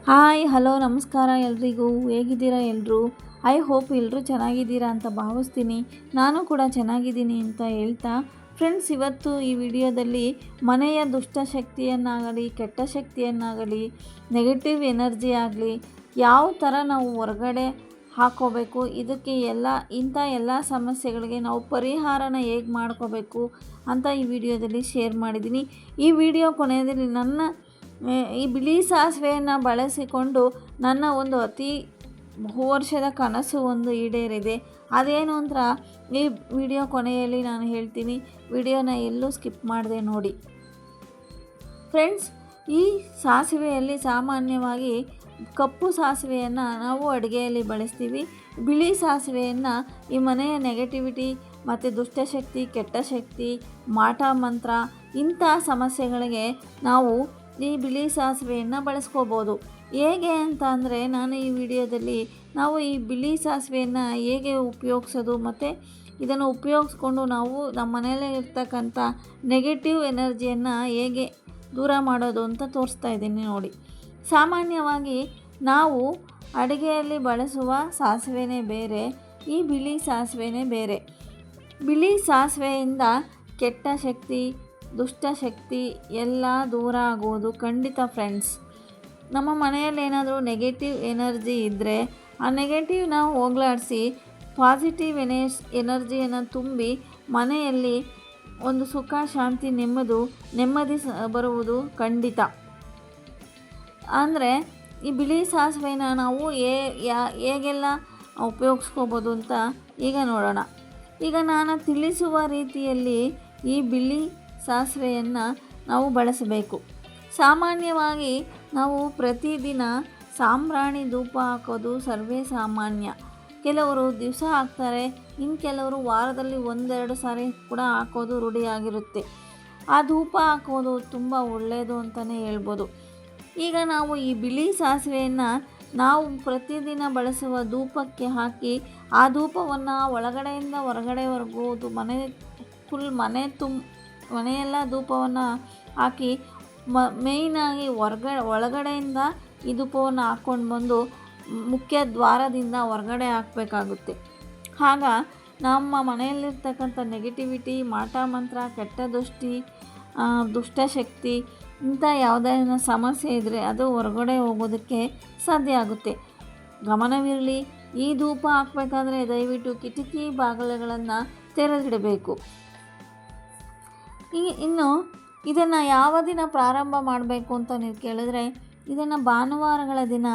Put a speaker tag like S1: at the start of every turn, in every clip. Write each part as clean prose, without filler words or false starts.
S1: Hi hello ನಮಸ್ಕಾರ ಎಲ್ರಿಗೂ. ಹೇಗಿದ್ದೀರಾ ಎಲ್ಲರೂ? ಐ ಹೋಪ್ ಎಲ್ಲರೂ ಚೆನ್ನಾಗಿದ್ದೀರಾ ಅಂತ ಭಾವಿಸ್ತೀನಿ. ನಾನು ಕೂಡ ಚೆನ್ನಾಗಿದ್ದೀನಿ ಅಂತ ಹೇಳ್ತಾ ಫ್ರೆಂಡ್ಸ್, ಇವತ್ತು ಈ ವಿಡಿಯೋದಲ್ಲಿ ಮನೆಯ ದುಷ್ಟಶಕ್ತಿಯನ್ನಾಗಲಿ ಕೆಟ್ಟ ಶಕ್ತಿಯನ್ನಾಗಲಿ ನೆಗೆಟಿವ್ ಎನರ್ಜಿ ಆಗಲಿ ಯಾವ ಥರ ನಾವು ಹೊರಗಡೆ ಹಾಕ್ಕೋಬೇಕು, ಇದಕ್ಕೆ ಇಂಥ ಎಲ್ಲ ಸಮಸ್ಯೆಗಳಿಗೆ ನಾವು ಪರಿಹಾರನ ಹೇಗೆ ಮಾಡ್ಕೋಬೇಕು ಅಂತ ಈ ವಿಡಿಯೋದಲ್ಲಿ ಶೇರ್ ಮಾಡಿದ್ದೀನಿ. ಈ ವಿಡಿಯೋ ಕೊನೆಯಲ್ಲಿ ಈ ಬಿಳಿ ಸಾಸಿವೆಯನ್ನು ಬಳಸಿಕೊಂಡು ನನ್ನ ಒಂದು ಅತಿ ಬಹುವರ್ಷದ ಕನಸು ಒಂದು ಈಡೇರಿದೆ. ಅದೇನು ಅಂತ ಈ ವಿಡಿಯೋ ಕೊನೆಯಲ್ಲಿ ನಾನು ಹೇಳ್ತೀನಿ. ವಿಡಿಯೋನ ಎಲ್ಲೂ ಸ್ಕಿಪ್ ಮಾಡದೆ ನೋಡಿ ಫ್ರೆಂಡ್ಸ್. ಈ ಸಾಸಿವೆಯಲ್ಲಿ ಸಾಮಾನ್ಯವಾಗಿ ಕಪ್ಪು ಸಾಸಿವೆಯನ್ನು ನಾವು ಅಡುಗೆಯಲ್ಲಿ ಬಳಸ್ತೀವಿ. ಬಿಳಿ ಸಾಸಿವೆಯನ್ನು ಈ ಮನೆಯ ನೆಗೆಟಿವಿಟಿ ಮತ್ತು ದುಷ್ಟಶಕ್ತಿ, ಕೆಟ್ಟ ಶಕ್ತಿ, ಮಾಟ ಮಂತ್ರ ಇಂಥ ಸಮಸ್ಯೆಗಳಿಗೆ ನಾವು ಈ ಬಿಳಿ ಸಾಸಿವೆಯನ್ನು ಬಳಸ್ಕೋಬೋದು. ಹೇಗೆ ಅಂತ ಅಂದರೆ, ನಾನು ಈ ವಿಡಿಯೋದಲ್ಲಿ ನಾವು ಈ ಬಿಳಿ ಸಾಸಿವೆಯನ್ನು ಹೇಗೆ ಉಪಯೋಗಿಸೋದು ಮತ್ತು ಇದನ್ನು ಉಪಯೋಗಿಸ್ಕೊಂಡು ನಾವು ನಮ್ಮ ಮನೆಯಲ್ಲೇ ಇರ್ತಕ್ಕಂಥ ನೆಗೆಟಿವ್ ಎನರ್ಜಿಯನ್ನು ಹೇಗೆ ದೂರ ಮಾಡೋದು ಅಂತ ತೋರಿಸ್ತಾ ಇದ್ದೀನಿ ನೋಡಿ. ಸಾಮಾನ್ಯವಾಗಿ ನಾವು ಅಡುಗೆಯಲ್ಲಿ ಬಳಸುವ ಸಾಸಿವೆನೇ ಬೇರೆ, ಈ ಬಿಳಿ ಸಾಸಿವೆನೇ ಬೇರೆ. ಬಿಳಿ ಸಾಸಿವೆಯಿಂದ ಕೆಟ್ಟ ಶಕ್ತಿ, ದುಷ್ಟಶಕ್ತಿ ಎಲ್ಲ ದೂರ ಆಗುವುದು ಖಂಡಿತ ಫ್ರೆಂಡ್ಸ್. ನಮ್ಮ ಮನೆಯಲ್ಲಿ ಏನಾದರೂ ನೆಗೆಟಿವ್ ಎನರ್ಜಿ ಇದ್ದರೆ ಆ ನೆಗೆಟಿವ್ನ ಹೋಗಲಾಡಿಸಿ ಪಾಸಿಟಿವ್ ಎನರ್ಜಿಯನ್ನು ತುಂಬಿ ಮನೆಯಲ್ಲಿ ಒಂದು ಸುಖ, ಶಾಂತಿ, ನೆಮ್ಮದಿ ಬರುವುದು ಖಂಡಿತ. ಅಂದರೆ ಈ ಬಿಳಿ ಸಾಸಿವೆನ ನಾವು ಹೇಗೆಲ್ಲ ಉಪಯೋಗಿಸ್ಕೋಬೋದು ಅಂತ ಈಗ ನೋಡೋಣ. ಈಗ ನಾನು ತಿಳಿಸುವ ರೀತಿಯಲ್ಲಿ ಈ ಬಿಳಿ ಸಾಸಿವೆಯನ್ನು ನಾವು ಬಳಸಬೇಕು. ಸಾಮಾನ್ಯವಾಗಿ ನಾವು ಪ್ರತಿದಿನ ಸಾಂಬ್ರಾಣಿ ಧೂಪ ಹಾಕೋದು ಸರ್ವೇ ಸಾಮಾನ್ಯ. ಕೆಲವರು ದಿವಸ ಹಾಕ್ತಾರೆ, ಇನ್ನು ಕೆಲವರು ವಾರದಲ್ಲಿ 1-2 ಸಾರಿ ಕೂಡ ಹಾಕೋದು ರೂಢಿಯಾಗಿರುತ್ತೆ. ಆ ಧೂಪ ಹಾಕೋದು ತುಂಬ ಒಳ್ಳೆಯದು ಅಂತಲೇ ಹೇಳ್ಬೋದು. ಈಗ ನಾವು ಈ ಬಿಳಿ ಸಾಸಿವೆಯನ್ನು ನಾವು ಪ್ರತಿದಿನ ಬಳಸುವ ಧೂಪಕ್ಕೆ ಹಾಕಿ ಆ ಧೂಪವನ್ನು ಒಳಗಡೆಯಿಂದ ಹೊರಗಡೆವರೆಗೂ ಮನೆಯೆಲ್ಲ ಧೂಪವನ್ನು ಹಾಕಿ ಮೇಯ್ನಾಗಿ ಒಳಗಡೆಯಿಂದ ಈ ಧೂಪವನ್ನು ಹಾಕ್ಕೊಂಡು ಬಂದು ಮುಖ್ಯ ದ್ವಾರದಿಂದ ಹೊರಗಡೆ ಹಾಕಬೇಕಾಗುತ್ತೆ. ಆಗ ನಮ್ಮ ಮನೆಯಲ್ಲಿರ್ತಕ್ಕಂಥ ನೆಗೆಟಿವಿಟಿ, ಮಾಟ ಮಂತ್ರ, ಕೆಟ್ಟ ದುಷ್ಟಶಕ್ತಿ ಇಂಥ ಯಾವುದಾದ್ರೂ ಸಮಸ್ಯೆ ಇದ್ದರೆ ಅದು ಹೊರಗಡೆ ಹೋಗೋದಕ್ಕೆ ಸಾಧ್ಯ ಆಗುತ್ತೆ. ಗಮನವಿರಲಿ, ಈ ಧೂಪ ಹಾಕಬೇಕಾದ್ರೆ ದಯವಿಟ್ಟು ಕಿಟಕಿ ಬಾಗಿಲುಗಳನ್ನು ತೆರೆದಿಡಬೇಕು. ಇನ್ನು ಇದನ್ನು ಯಾವ ದಿನ ಪ್ರಾರಂಭ ಮಾಡಬೇಕು ಅಂತ ನೀವು ಕೇಳಿದ್ರೆ, ಇದನ್ನು ಭಾನುವಾರಗಳ ದಿನ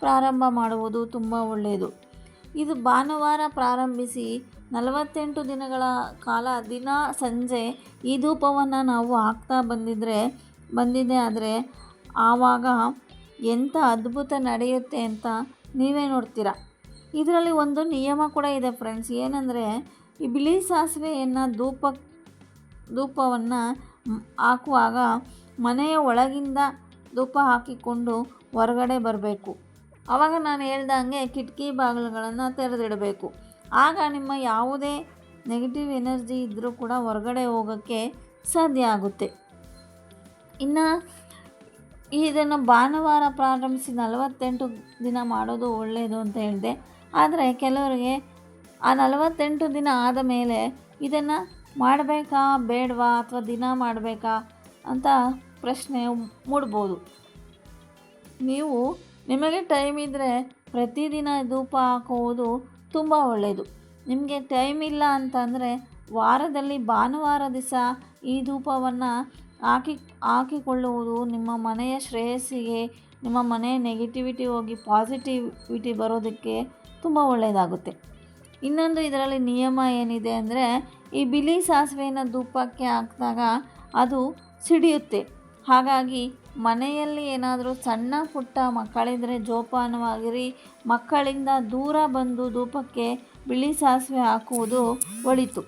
S1: ಪ್ರಾರಂಭ ಮಾಡುವುದು ತುಂಬ ಒಳ್ಳೆಯದು. ಇದು ಭಾನುವಾರ ಪ್ರಾರಂಭಿಸಿ 48 ದಿನಗಳ ಕಾಲ ದಿನ ಸಂಜೆ ಈ ಧೂಪವನ್ನು ನಾವು ಹಾಕ್ತಾ ಬಂದಿದೆ ಆದರೆ ಆವಾಗ ಎಂಥ ಅದ್ಭುತ ನಡೆಯುತ್ತೆ ಅಂತ ನೀವೇ ನೋಡ್ತೀರಾ. ಇದರಲ್ಲಿ ಒಂದು ನಿಯಮ ಕೂಡ ಇದೆ ಫ್ರೆಂಡ್ಸ್. ಏನಂದರೆ, ಈ ಬಿಳಿ ಸಾಸಿವೆಯನ್ನು ಧೂಪವನ್ನು ಹಾಕುವಾಗ ಮನೆಯ ಒಳಗಿಂದ ಧೂಪ ಹಾಕಿಕೊಂಡು ಹೊರಗಡೆ ಬರಬೇಕು. ಆವಾಗ ನಾನು ಹೇಳ್ದಂಗೆ ಕಿಟಕಿ ಬಾಗಿಲುಗಳನ್ನು ತೆರೆದಿಡಬೇಕು. ಆಗ ನಿಮ್ಮ ಯಾವುದೇ ನೆಗೆಟಿವ್ ಎನರ್ಜಿ ಇದ್ದರೂ ಕೂಡ ಹೊರಗಡೆ ಹೋಗೋಕ್ಕೆ ಸಾಧ್ಯ ಆಗುತ್ತೆ. ಇನ್ನು ಇದನ್ನು ಭಾನುವಾರ ಪ್ರಾರಂಭಿಸಿ 48 ದಿನ ಮಾಡೋದು ಒಳ್ಳೆಯದು ಅಂತ ಹೇಳಿದೆ. ಆದರೆ ಕೆಲವರಿಗೆ ಆ 48 ದಿನ ಆದ ಮೇಲೆ ಇದನ್ನು ಮಾಡಬೇಕಾ ಬೇಡವಾ ಅಥವಾ ದಿನ ಮಾಡಬೇಕಾ ಅಂತ ಪ್ರಶ್ನೆ ಮೂಡ್ಬೋದು. ನಿಮಗೆ ಟೈಮ್ ಇದ್ದರೆ ಪ್ರತಿದಿನ ಧೂಪ ಹಾಕುವುದು ತುಂಬ ಒಳ್ಳೆಯದು. ನಿಮಗೆ ಟೈಮ್ ಇಲ್ಲ ಅಂತಂದರೆ ವಾರದಲ್ಲಿ ಭಾನುವಾರ ದಿವಸ ಈ ಧೂಪವನ್ನು ಹಾಕಿಕೊಳ್ಳುವುದು ನಿಮ್ಮ ಮನೆಯ ಶ್ರೇಯಸ್ಸಿಗೆ, ನಿಮ್ಮ ಮನೆಯ ನೆಗೆಟಿವಿಟಿ ಹೋಗಿ ಪಾಸಿಟಿವಿಟಿ ಬರೋದಕ್ಕೆ ತುಂಬ ಒಳ್ಳೆಯದಾಗುತ್ತೆ. ಇನ್ನೊಂದು ಇದರಲ್ಲಿ ನಿಯಮ ಏನಿದೆ ಅಂದರೆ, ಈ ಬಿಳಿ ಸಾಸಿವೆಯನ್ನು ಧೂಪಕ್ಕೆ ಹಾಕಿದಾಗ ಅದು ಸಿಡಿಯುತ್ತೆ. ಹಾಗಾಗಿ ಮನೆಯಲ್ಲಿ ಏನಾದರೂ ಸಣ್ಣ ಪುಟ್ಟ ಮಕ್ಕಳಿದ್ದರೆ ಜೋಪಾನವಾಗಿರಿ. ಮಕ್ಕಳಿಂದ ದೂರ ಬಂದು ಧೂಪಕ್ಕೆ ಬಿಳಿ ಸಾಸಿವೆ ಹಾಕುವುದು ಒಳಿತು.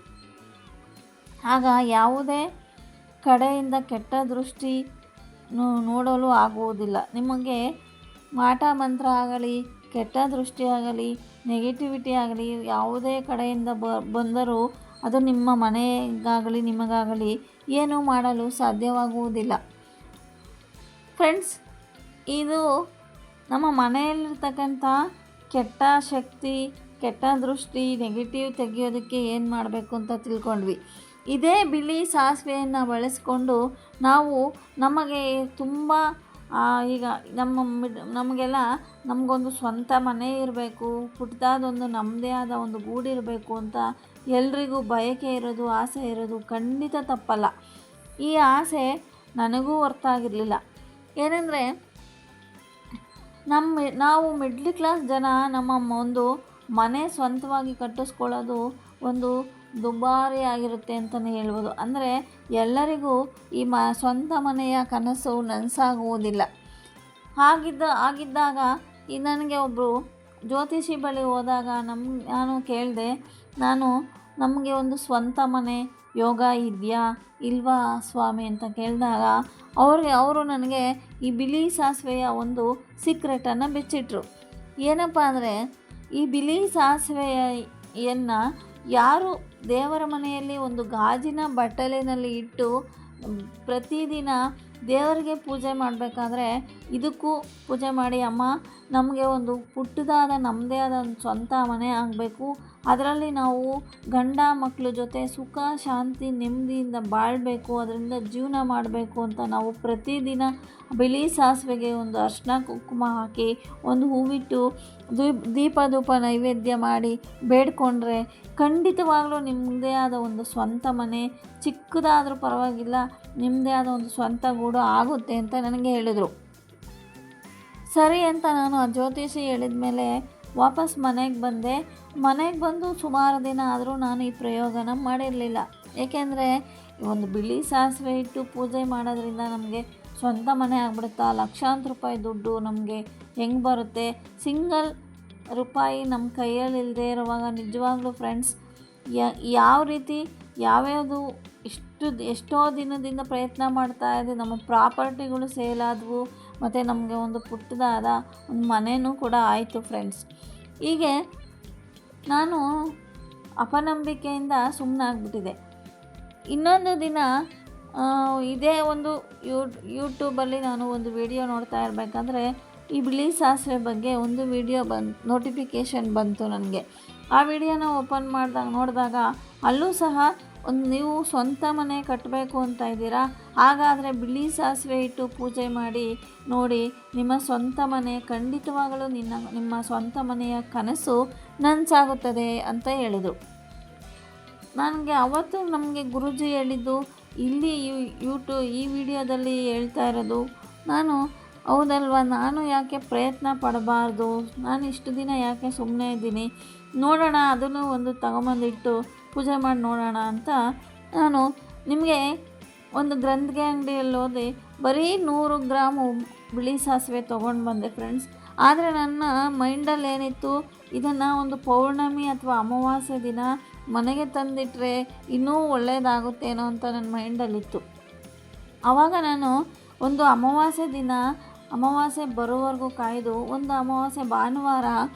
S1: ಆಗ ಯಾವುದೇ ಕಡೆಯಿಂದ ಕೆಟ್ಟ ದೃಷ್ಟಿ ನೋಡಲು ಆಗುವುದಿಲ್ಲ. ನಿಮಗೆ ಮಾಟ ಮಂತ್ರ ಆಗಲಿ, ಕೆಟ್ಟ ದೃಷ್ಟಿ ಆಗಲಿ, ನೆಗೆಟಿವಿಟಿ ಆಗಲಿ ಯಾವುದೇ ಕಡೆಯಿಂದ ಬಂದರೂ ಅದು ನಿಮ್ಮ ಮನೆಗಾಗಲಿ ನಿಮಗಾಗಲಿ ಏನೂ ಮಾಡಲು ಸಾಧ್ಯವಾಗುವುದಿಲ್ಲ ಫ್ರೆಂಡ್ಸ್. ಇದು ನಮ್ಮ ಮನೆಯಲ್ಲಿರ್ತಕ್ಕಂಥ ಕೆಟ್ಟ ಶಕ್ತಿ, ಕೆಟ್ಟ ದೃಷ್ಟಿ, ನೆಗೆಟಿವ್ ತೆಗೆಯೋದಕ್ಕೆ ಏನು ಮಾಡಬೇಕು ಅಂತ ತಿಳ್ಕೊಂಡ್ವಿ. ಇದೇ ಬಿಳಿ ಸಾಸಿವೆಯನ್ನು ಬಳಸ್ಕೊಂಡು ನಾವು ನಮಗೆ ತುಂಬ ಈಗ ನಮಗೆಲ್ಲ ನಮಗೊಂದು ಸ್ವಂತ ಮನೆ ಇರಬೇಕು, ಪುಟ್ಟದಾದೊಂದು ನಮ್ಮದೇ ಆದ ಒಂದು ಗೂಡಿರಬೇಕು ಅಂತ ಎಲ್ರಿಗೂ ಬಯಕೆ ಇರೋದು, ಆಸೆ ಇರೋದು ಖಂಡಿತ ತಪ್ಪಲ್ಲ. ಈ ಆಸೆ ನನಗೂ ಹೊರ್ತಾಗಿರಲಿಲ್ಲ. ಏನೆಂದರೆ ನಾವು ಮಿಡ್ಲ್ ಕ್ಲಾಸ್ ಜನ ನಮ್ಮ ಒಂದು ಮನೆ ಸ್ವಂತವಾಗಿ ಕಟ್ಟಿಸ್ಕೊಳ್ಳೋದು ಒಂದು ದುಬಾರಿ ಆಗಿರುತ್ತೆ ಅಂತಲೇ ಹೇಳ್ಬೋದು. ಅಂದರೆ ಎಲ್ಲರಿಗೂ ಈ ಸ್ವಂತ ಮನೆಯ ಕನಸು ನನಸಾಗುವುದಿಲ್ಲ. ಆಗಿದ್ದಾಗ ನನಗೆ ಒಬ್ಬರು ಜ್ಯೋತಿಷಿ ಬಳಿ ಹೋದಾಗ ನಾನು ಕೇಳಿದೆ, ನಮಗೆ ಒಂದು ಸ್ವಂತ ಮನೆ ಯೋಗ ಇದೆಯಾ ಇಲ್ವಾ ಸ್ವಾಮಿ ಅಂತ ಕೇಳಿದಾಗ ಅವರು ನನಗೆ ಈ ಬಿಳಿ ಸಾಸಿವೆಯ ಒಂದು ಸೀಕ್ರೆಟನ್ನು ಬಿಚ್ಚಿಟ್ರು. ಏನಪ್ಪ ಅಂದರೆ, ಈ ಬಿಳಿ ಸಾಸಿವೆಯನ್ನು ಯಾರು ದೇವರ ಮನೆಯಲ್ಲಿ ಒಂದು ಗಾಜಿನ ಬಟ್ಟಲಿನಲ್ಲಿ ಇಟ್ಟು ಪ್ರತಿದಿನ ದೇವರಿಗೆ ಪೂಜೆ ಮಾಡಬೇಕಾದ್ರೆ ಇದಕ್ಕೂ ಪೂಜೆ ಮಾಡಿ, ಅಮ್ಮ ನಮಗೆ ಒಂದು ಪುಟ್ಟದಾದ ನಮ್ಮದೇ ಆದ ಒಂದು ಸ್ವಂತ ಮನೆ ಆಗಬೇಕು, ಅದರಲ್ಲಿ ನಾವು ಗಂಡ ಮಕ್ಕಳ ಜೊತೆ ಸುಖ ಶಾಂತಿ ನೆಮ್ಮದಿಯಿಂದ ಬಾಳಬೇಕು, ಅದರಿಂದ ಜೀವನ ಮಾಡಬೇಕು ಅಂತ ನಾವು ಪ್ರತಿದಿನ ಬಿಳಿ ಸಾಸಿವೆಗೆ ಒಂದು ಅರಿಶಿನ ಕುಂಕುಮ ಹಾಕಿ ಒಂದು ಹೂವಿಟ್ಟು ದೀಪ ಧೂಪ ನೈವೇದ್ಯ ಮಾಡಿ ಬೇಡ್ಕೊಂಡ್ರೆ ಖಂಡಿತವಾಗ್ಲೂ ನಿಮ್ಮದೇ ಆದ ಒಂದು ಸ್ವಂತ ಮನೆ, ಚಿಕ್ಕದಾದರೂ ಪರವಾಗಿಲ್ಲ, ನಿಮ್ಮದೇ ಆದ ಒಂದು ಸ್ವಂತ ಗೂಡು ಆಗುತ್ತೆ ಅಂತ ನನಗೆ ಹೇಳಿದರು. ಸರಿ ಅಂತ ನಾನು ಆ ಜ್ಯೋತಿಷಿ ಹೇಳಿದ ಮೇಲೆ ವಾಪಸ್ ಮನೆಗೆ ಬಂದು ಸುಮಾರು ದಿನ ಆದರೂ ನಾನು ಈ ಪ್ರಯೋಗನ ಮಾಡಿರಲಿಲ್ಲ. ಏಕೆಂದರೆ ಒಂದು ಬಿಳಿ ಸಾಸಿವೆ ಇಟ್ಟು ಪೂಜೆ ಮಾಡೋದ್ರಿಂದ ನಮಗೆ ಸ್ವಂತ ಮನೆ ಆಗ್ಬಿಡುತ್ತಾ, ಲಕ್ಷಾಂತರ ರೂಪಾಯಿ ದುಡ್ಡು ನಮಗೆ ಹೆಂಗೆ ಬರುತ್ತೆ? ಸಿಂಗಲ್ ರೂಪಾಯಿ ನಮ್ಮ ಕೈಯಲ್ಲಿ ಇಲ್ಲದೆ ಇರುವಾಗ ನಿಜವಾಗ್ಲೂ ಫ್ರೆಂಡ್ಸ್ ಯಾವ ರೀತಿ ಯಾವ್ಯಾವುದು ಎಷ್ಟೋ ದಿನದಿಂದ ಪ್ರಯತ್ನ ಮಾಡ್ತಾ ಇದೆ, ನಮ್ಮ ಪ್ರಾಪರ್ಟಿಗಳು ಸೇಲ್ ಆದವು, ಮತ್ತು ನಮಗೆ ಒಂದು ಪುಟ್ಟದಾದ ಒಂದು ಮನೆಯೂ ಕೂಡ ಆಯಿತು ಫ್ರೆಂಡ್ಸ್. ಹೀಗೆ ನಾನು ಅಪನಂಬಿಕೆಯಿಂದ ಸುಮ್ಮನಾಗ್ಬಿಟ್ಟಿದೆ. ಇನ್ನೊಂದು ದಿನ ಇದೇ ಒಂದು ಯೂಟ್ಯೂಬಲ್ಲಿ ನಾನು ಒಂದು ವಿಡಿಯೋ ನೋಡ್ತಾ ಇರಬೇಕಾದ್ರೆ ಈ ಬಿಳಿ ಸಾಸಿವೆ ಬಗ್ಗೆ ಒಂದು ವಿಡಿಯೋ ನೋಟಿಫಿಕೇಷನ್ ಬಂತು ನನಗೆ. ಆ ವಿಡಿಯೋನ ಓಪನ್ ನೋಡಿದಾಗ ಅಲ್ಲೂ ಸಹ ನೀವು ಸ್ವಂತ ಮನೆ ಕಟ್ಟಬೇಕು ಅಂತ ಇದ್ದೀರಾ, ಹಾಗಾದರೆ ಬಿಳಿ ಸಾಸಿವೆ ಇಟ್ಟು ಪೂಜೆ ಮಾಡಿ ನೋಡಿ, ನಿಮ್ಮ ಸ್ವಂತ ಮನೆ ಖಂಡಿತವಾಗಲೂ ನಿಮ್ಮ ಸ್ವಂತ ಮನೆಯ ಕನಸು ನನಸಾಗುತ್ತದೆ ಅಂತ ಹೇಳಿದರು. ನನಗೆ ಅವತ್ತು ನಮಗೆ ಗುರೂಜಿ ಹೇಳಿದ್ದು ಇಲ್ಲಿ ಈ ವಿಡಿಯೋದಲ್ಲಿ ಹೇಳ್ತಾ ಇರೋದು. ಹೌದಲ್ವ, ನಾನು ಯಾಕೆ ಪ್ರಯತ್ನ ಪಡಬಾರ್ದು, ನಾನು ಇಷ್ಟು ದಿನ ಯಾಕೆ ಸುಮ್ಮನೆ ಇದ್ದೀನಿ, ನೋಡೋಣ ಅದನ್ನು ಒಂದು ತಗೊಂಬಂದಿಟ್ಟು ಪೂಜೆ ಮಾಡಿ ನೋಡೋಣ ಅಂತ ನಾನು ನಿಮಗೆ ಒಂದು ಗ್ರಂಥಿಗೆ ಅಂಗಡಿಯಲ್ಲಿ ಹೋದೆ ಬರೀ 100 ಗ್ರಾಮು ಬಿಳಿ ಸಾಸಿವೆ ತೊಗೊಂಡು ಬಂದೆ ಫ್ರೆಂಡ್ಸ್. ಆದರೆ ನನ್ನ ಮೈಂಡಲ್ಲಿ ಏನಿತ್ತು, ಇದನ್ನು ಒಂದು ಪೌರ್ಣಮಿ ಅಥವಾ ಅಮಾವಾಸ್ಯೆ ದಿನ ಮನೆಗೆ ತಂದಿಟ್ಟರೆ ಇನ್ನೂ ಒಳ್ಳೆಯದಾಗುತ್ತೇನೋ ಅಂತ ನನ್ನ ಮೈಂಡಲ್ಲಿತ್ತು. ಆವಾಗ ನಾನು ಒಂದು ಅಮಾವಾಸ್ಯೆ ಬರೋವರೆಗೂ ಕಾಯ್ದು ಒಂದು ಅಮಾವಾಸ್ಯೆ ಭಾನುವಾರ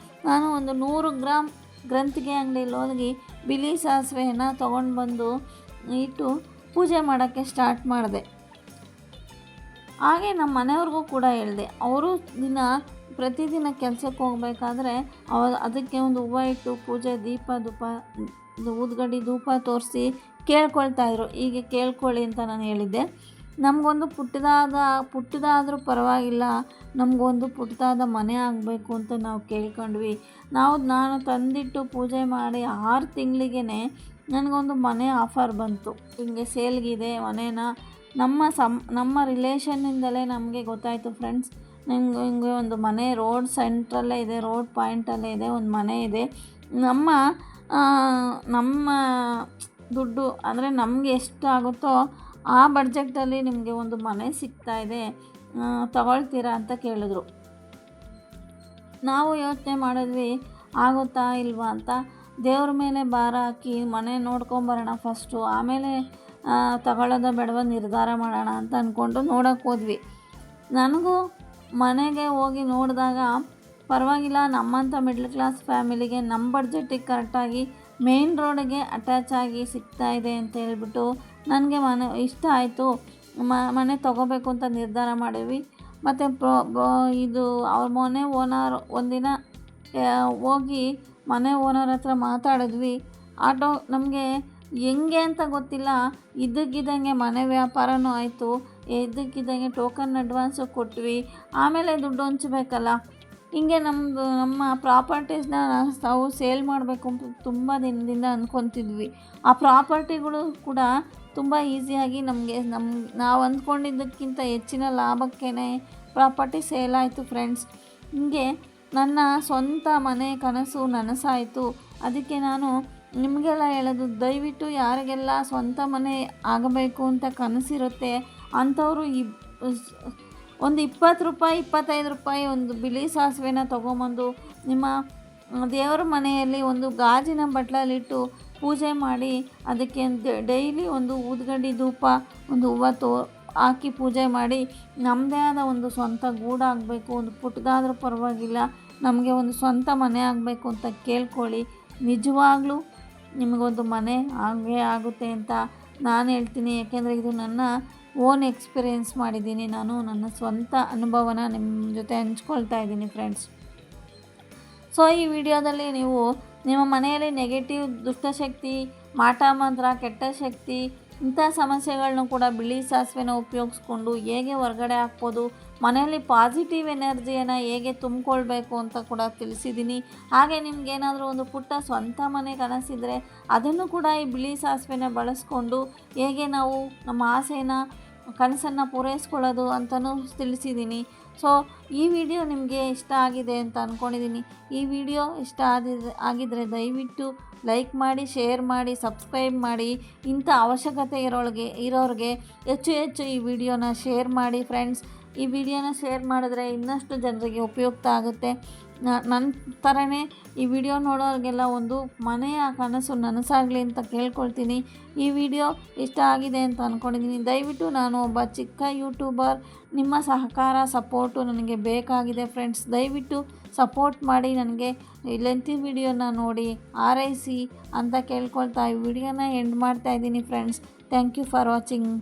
S1: ನಾನು ಒಂದು 100 ಗ್ರಾಮ್ ಗ್ರಂಥಿಗೆ ಅಂಗಡಿಯಲ್ಲಿ ಹೋಗಿ ಬಿಳಿ ಸಾಸಿವೆಯನ್ನು ತೊಗೊಂಡು ಬಂದು ಇಟ್ಟು ಪೂಜೆ ಮಾಡೋಕ್ಕೆ ಸ್ಟಾರ್ಟ್ ಮಾಡಿದೆ. ಹಾಗೆ ನಮ್ಮ ಮನೆಯವ್ರಿಗೂ ಕೂಡ ಹೇಳಿದೆ. ಅವರು ಪ್ರತಿದಿನ ಕೆಲಸಕ್ಕೆ ಹೋಗಬೇಕಾದ್ರೆ ಅದಕ್ಕೆ ಒಂದು ಹೂವು ಇಟ್ಟು ಪೂಜೆ ದೀಪ ಧೂಪ ಊದ್ಗಡ್ಡಿ ಧೂಪ ತೋರಿಸಿ ಕೇಳ್ಕೊಳ್ತಾಯಿದ್ರು. ಹೀಗೆ ಕೇಳ್ಕೊಳ್ಳಿ ಅಂತ ನಾನು ಹೇಳಿದ್ದೆ. ನಮಗೊಂದು ಪುಟ್ಟದಾದರೂ ಪರವಾಗಿಲ್ಲ, ನಮಗೊಂದು ಪುಟ್ಟದಾದ ಮನೆ ಆಗಬೇಕು ಅಂತ ನಾವು ಕೇಳ್ಕೊಂಡ್ವಿ. ನಾನು ತಂದಿಟ್ಟು ಪೂಜೆ ಮಾಡಿ 6 ತಿಂಗಳಿಗೆ ನನಗೊಂದು ಮನೆ ಆಫರ್ ಬಂತು. ಹಿಂಗೆ ಸೇಲ್ಗಿದೆ ಮನೇನ ನಮ್ಮ ರಿಲೇಷನ್ನಿಂದಲೇ ನಮಗೆ ಗೊತ್ತಾಯಿತು ಫ್ರೆಂಡ್ಸ್. ಹಿಂಗೆ ಒಂದು ಮನೆ ರೋಡ್ ಸೆಂಟ್ರಲ್ಲೇ ಇದೆ, ರೋಡ್ ಪಾಯಿಂಟಲ್ಲೇ ಇದೆ, ಒಂದು ಮನೆ ಇದೆ. ನಮ್ಮ ದುಡ್ಡು ಅಂದರೆ ನಮಗೆ ಎಷ್ಟು ಆಗುತ್ತೋ ಆ ಬಡ್ಜೆಟಲ್ಲಿ ನಿಮಗೆ ಒಂದು ಮನೆ ಸಿಗ್ತಾಯಿದೆ, ತಗೊಳ್ತೀರಾ ಅಂತ ಕೇಳಿದ್ರು. ನಾವು ಯೋಚನೆ ಮಾಡಿದ್ವಿ ಆಗುತ್ತಾ ಇಲ್ವಾ ಅಂತ. ದೇವ್ರ ಮೇಲೆ ಭಾರ ಹಾಕಿ ಮನೆ ನೋಡ್ಕೊಂಬರೋಣ ಫಸ್ಟು, ಆಮೇಲೆ ತಗೊಳ್ಳೋದ ಬೇಡವ ನಿರ್ಧಾರ ಮಾಡೋಣ ಅಂತ ಅಂದ್ಕೊಂಡು ನೋಡೋಕ್ಕೆ ಹೋದ್ವಿ. ನನಗೂ ಮನೆಗೆ ಹೋಗಿ ನೋಡಿದಾಗ ಪರವಾಗಿಲ್ಲ, ನಮ್ಮಂಥ ಮಿಡ್ಲ್ ಕ್ಲಾಸ್ ಫ್ಯಾಮಿಲಿಗೆ ನಮ್ಮ ಬಡ್ಜೆಟಿಗೆ ಕರೆಕ್ಟಾಗಿ ಮೇನ್ ರೋಡಿಗೆ ಅಟ್ಯಾಚ್ ಆಗಿ ಸಿಗ್ತಾಯಿದೆ ಅಂತ ಹೇಳ್ಬಿಟ್ಟು ನನಗೆ ಮನೆ ಇಷ್ಟ ಆಯಿತು. ಮನೆ ತೊಗೋಬೇಕು ಅಂತ ನಿರ್ಧಾರ ಮಾಡಿದ್ವಿ. ಮತ್ತು ಇದು ಅವ್ರ ಮನೆ ಓನರ್ ಒಂದಿನ ಹೋಗಿ ಮನೆ ಓನರ್ ಹತ್ರ ಮಾತಾಡಿದ್ವಿ. ಆಟೋ ನಮಗೆ ಹೆಂಗೆ ಅಂತ ಗೊತ್ತಿಲ್ಲ, ಇದ್ದಕ್ಕಿದ್ದಂಗೆ ಮನೆ ವ್ಯಾಪಾರನೂ ಆಯಿತು, ಇದ್ದಕ್ಕಿದ್ದಂಗೆ ಟೋಕನ್ ಅಡ್ವಾನ್ಸು ಕೊಟ್ವಿ, ಆಮೇಲೆ ದುಡ್ಡು ಹಂಚ್ಬೇಕಲ್ಲ. ಹಿಂಗೆ ನಮ್ಮ ಪ್ರಾಪರ್ಟೀಸ್ನ ನಾವು ಸೇಲ್ ಮಾಡಬೇಕು ಅಂತ ತುಂಬ ದಿನದಿಂದ ಅಂದ್ಕೊತಿದ್ವಿ. ಆ ಪ್ರಾಪರ್ಟಿಗಳು ಕೂಡ ತುಂಬ ಈಸಿಯಾಗಿ ನಾವು ಅಂದ್ಕೊಂಡಿದ್ದಕ್ಕಿಂತ ಹೆಚ್ಚಿನ ಲಾಭಕ್ಕೇ ಪ್ರಾಪರ್ಟಿ ಸೇಲ್ ಆಯಿತು ಫ್ರೆಂಡ್ಸ್. ಹಿಂಗೆ ನನ್ನ ಸ್ವಂತ ಮನೆ ಕನಸು ನನಸಾಯಿತು. ಅದಕ್ಕೆ ನಾನು ನಿಮಗೆಲ್ಲ ಹೇಳೋದು, ದಯವಿಟ್ಟು ಯಾರಿಗೆಲ್ಲ ಸ್ವಂತ ಮನೆ ಆಗಬೇಕು ಅಂತ ಕನಸಿರುತ್ತೆ ಅಂಥವರು ಒಂದು 20 ರೂಪಾಯಿ 25 ರೂಪಾಯಿ ಒಂದು ಬಿಳಿ ಸಾಸಿವೆನ ತೊಗೊಂಬಂದು ನಿಮ್ಮ ದೇವರ ಮನೆಯಲ್ಲಿ ಒಂದು ಗಾಜಿನ ಬಟ್ಲಲ್ಲಿಟ್ಟು ಪೂಜೆ ಮಾಡಿ, ಅದಕ್ಕೆ ಡೈಲಿ ಒಂದು ಊದ್ಗಡ್ಡಿ ಧೂಪ ಒಂದು ಹೂವು ಹಾಕಿ ಪೂಜೆ ಮಾಡಿ, ನಮ್ಮದೇ ಆದ ಒಂದು ಸ್ವಂತ ಗೂಡಾಗಬೇಕು, ಒಂದು ಪುಟ್ಟದಾದ್ರೂ ಪರವಾಗಿಲ್ಲ, ನಮಗೆ ಒಂದು ಸ್ವಂತ ಮನೆ ಆಗಬೇಕು ಅಂತ ಕೇಳ್ಕೊಳ್ಳಿ. ನಿಜವಾಗ್ಲೂ ನಿಮಗೊಂದು ಮನೆ ಆಗೇ ಆಗುತ್ತೆ ಅಂತ ನಾನು ಹೇಳ್ತೀನಿ. ಯಾಕೆಂದರೆ ಇದು ನನ್ನ ಓನ್ ಎಕ್ಸ್ಪೀರಿಯೆನ್ಸ್ ಮಾಡಿದ್ದೀನಿ. ನಾನು ನನ್ನ ಸ್ವಂತ ಅನುಭವನ ನಿಮ್ಮ ಜೊತೆ ಹಂಚ್ಕೊಳ್ತಾ ಇದ್ದೀನಿ ಫ್ರೆಂಡ್ಸ್. ಸೊ ಈ ವಿಡಿಯೋದಲ್ಲಿ ನೀವು ನಿಮ್ಮ ಮನೆಯಲ್ಲಿ ನೆಗೆಟಿವ್ ದುಷ್ಟಶಕ್ತಿ, ಮಾಟ ಮಂತ್ರ, ಕೆಟ್ಟ ಶಕ್ತಿ ಇಂಥ ಸಮಸ್ಯೆಗಳನ್ನೂ ಕೂಡ ಬಿಳಿ ಸಾಸಿವೆನ ಉಪಯೋಗಿಸ್ಕೊಂಡು ಹೇಗೆ ಹೊರಗಡೆ ಹಾಕ್ಬೋದು, ಮನೆಯಲ್ಲಿ ಪಾಸಿಟಿವ್ ಎನರ್ಜಿಯನ್ನು ಹೇಗೆ ತುಂಬಿಕೊಳ್ಬೇಕು ಅಂತ ಕೂಡ ತಿಳಿಸಿದ್ದೀನಿ. ಹಾಗೆ ನಿಮಗೇನಾದರೂ ಒಂದು ಪುಟ್ಟ ಸ್ವಂತ ಮನೆ ಕನಸಿದ್ರೆ ಅದನ್ನು ಕೂಡ ಈ ಬಿಳಿ ಸಾಸಿವೆನ ಬಳಸ್ಕೊಂಡು ಹೇಗೆ ನಾವು ನಮ್ಮ ಆಸೆನ ಕನಸನ್ನು ಪೂರೈಸ್ಕೊಳ್ಳೋದು ಅಂತಲೂ ತಿಳಿಸಿದ್ದೀನಿ. ಸೊ ಈ ವಿಡಿಯೋ ನಿಮಗೆ ಇಷ್ಟ ಆಗಿದೆ ಅಂತ ಅಂದ್ಕೊಂಡಿದ್ದೀನಿ. ಈ ವಿಡಿಯೋ ಇಷ್ಟ ಆಗಿದ್ದರೆ ದಯವಿಟ್ಟು ಲೈಕ್ ಮಾಡಿ, ಶೇರ್ ಮಾಡಿ, ಸಬ್ಸ್ಕ್ರೈಬ್ ಮಾಡಿ. ಇಂಥ ಅವಶ್ಯಕತೆ ಇರೋರಿಗೆ ಹೆಚ್ಚು ಈ ವಿಡಿಯೋನ ಶೇರ್ ಮಾಡಿ ಫ್ರೆಂಡ್ಸ್. ಈ ವಿಡಿಯೋನ ಶೇರ್ ಮಾಡಿದ್ರೆ ಇನ್ನಷ್ಟು ಜನರಿಗೆ ಉಪಯುಕ್ತ ಆಗುತ್ತೆ. ನನ್ನ ಥರನೇ ಈ ವಿಡಿಯೋ ನೋಡೋರಿಗೆಲ್ಲ ಒಂದು ಮನೆಯ ಕನಸು ನನಸಾಗಲಿ ಅಂತ ಕೇಳ್ಕೊಳ್ತೀನಿ. ಈ ವಿಡಿಯೋ ಇಷ್ಟ ಆಗಿದೆ ಅಂತ ಅಂದ್ಕೊಂಡಿದ್ದೀನಿ. ದಯವಿಟ್ಟು ನಾನು ಒಬ್ಬ ಚಿಕ್ಕ ಯೂಟ್ಯೂಬರ್, ನಿಮ್ಮ ಸಹಕಾರ ಸಪೋರ್ಟು ನನಗೆ ಬೇಕಾಗಿದೆ ಫ್ರೆಂಡ್ಸ್. ದಯವಿಟ್ಟು ಸಪೋರ್ಟ್ ಮಾಡಿ, ನನಗೆ ಲೆಂತಿ ವಿಡಿಯೋನ ನೋಡಿ ಆರೈಸಿ ಅಂತ ಕೇಳ್ಕೊಳ್ತಾ ಈ ವಿಡಿಯೋನ ಎಂಡ್ ಮಾಡ್ತಾಯಿದ್ದೀನಿ friends. Thank you for watching.